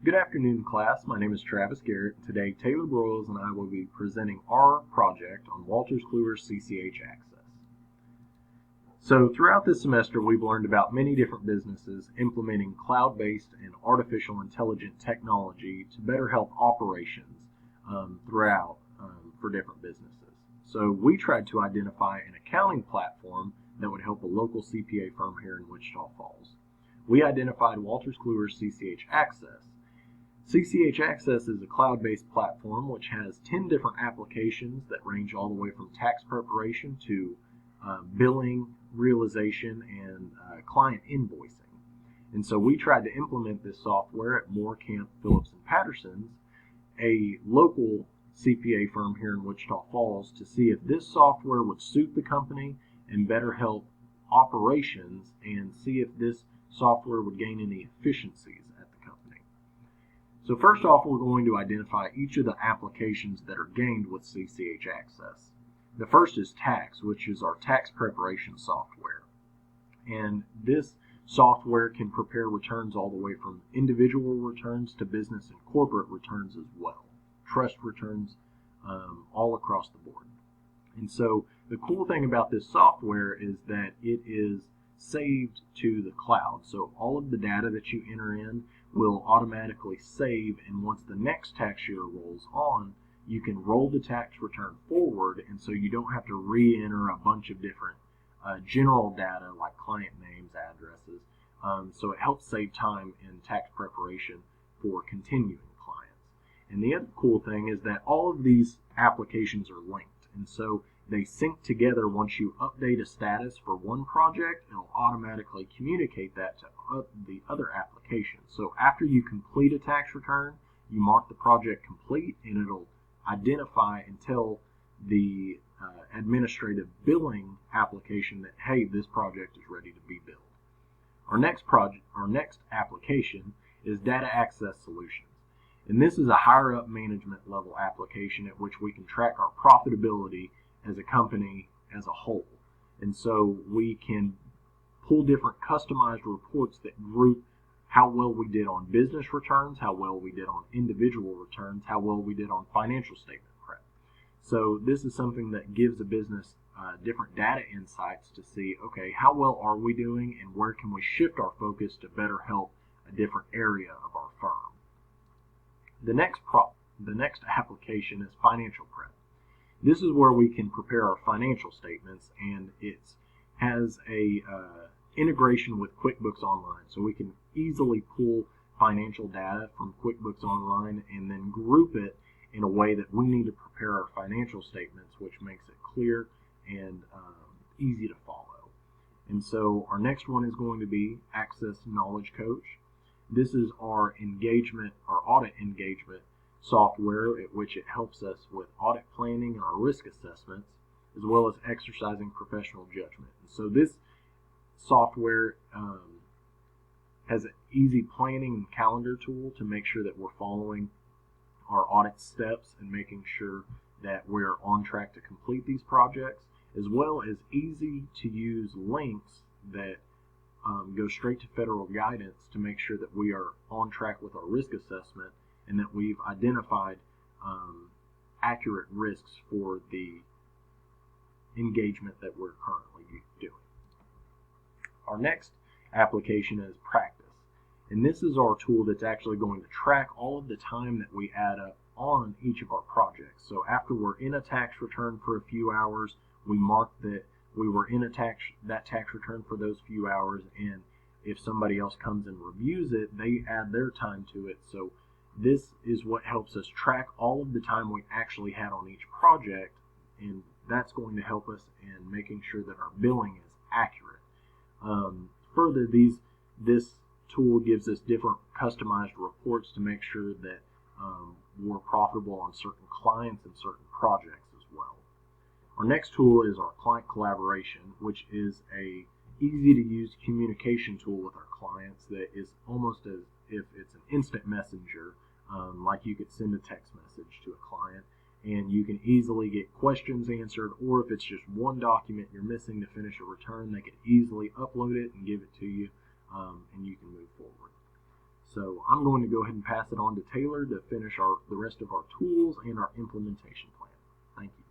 Good afternoon, class. My name is Travis Garrett. Today, Taylor Broyles and I will be presenting our project on Wolters Kluwer's CCH Axcess. So, throughout this semester, we've learned about many different businesses implementing cloud-based and artificial intelligent technology to better help operations throughout for different businesses. So, we tried to identify an accounting platform that would help a local CPA firm here in Wichita Falls. We identified Wolters Kluwer's CCH Axcess. CCH Axcess is a cloud-based platform which has 10 different applications that range all the way from tax preparation to billing, realization, and client invoicing. And so we tried to implement this software at Moore, Camp, Phillips & Patterson's, a local CPA firm here in Wichita Falls, to see if this software would suit the company and better help operations and see if this software would gain any efficiencies at the company. So first off, we're going to identify each of the applications that are gained with CCH Axcess. The first is tax, which is our tax preparation software. And this software can prepare returns all the way from individual returns to business and corporate returns as well. Trust returns all across the board. And so the cool thing about this software is that it is saved to the cloud. So all of the data that you enter in will automatically save, and once the next tax year rolls on, you can roll the tax return forward, and so you don't have to re-enter a bunch of different general data like client names, addresses. So it helps save time in tax preparation for continuing clients. And the other cool thing is that all of these applications are linked, and so they sync together. Once you update a status for one project, it'll automatically communicate that to the other applications. So after you complete a tax return, you mark the project complete, and it'll identify and tell the administrative billing application that, hey, this project is ready to be billed. Our next application is Data Access Solutions. And this is a higher up management level application at which we can track our profitability as a company as a whole. And so we can pull different customized reports that group how well we did on business returns, how well we did on individual returns, how well we did on financial statement prep. So this is something that gives a business different data insights to see, okay, how well are we doing and where can we shift our focus to better help a different area of our firm. The next application is financial prep. This is where we can prepare our financial statements, and it has a integration with QuickBooks Online, so we can easily pull financial data from QuickBooks Online and then group it in a way that we need to prepare our financial statements, which makes it clear and easy to follow. And so our next one is going to be Axcess Knowledge Coach. This is our audit engagement software at which it helps us with audit planning and our risk assessments, as well as exercising professional judgment. And so this software has an easy planning and calendar tool to make sure that we're following our audit steps and making sure that we're on track to complete these projects, as well as easy to use links that go straight to federal guidance to make sure that we are on track with our risk assessment and that we've identified accurate risks for the engagement that we're currently doing. Our next application is Practice. And this is our tool that's actually going to track all of the time that we add up on each of our projects. So after we're in a tax return for a few hours, we mark that we were in that tax return for those few hours, and if somebody else comes and reviews it, they add their time to it. So this is what helps us track all of the time we actually had on each project, and that's going to help us in making sure that our billing is accurate. Further, this tool gives us different customized reports to make sure that we're profitable on certain clients and certain projects as well. Our next tool is our client collaboration, which is a easy to use communication tool with our clients that is almost as if it's an instant messenger, like you could send a text message to a client and you can easily get questions answered, or if it's just one document you're missing to finish a return, they can easily upload it and give it to you, and you can move forward. So I'm going to go ahead and pass it on to Taylor to finish the rest of our tools and our implementation plan. Thank you.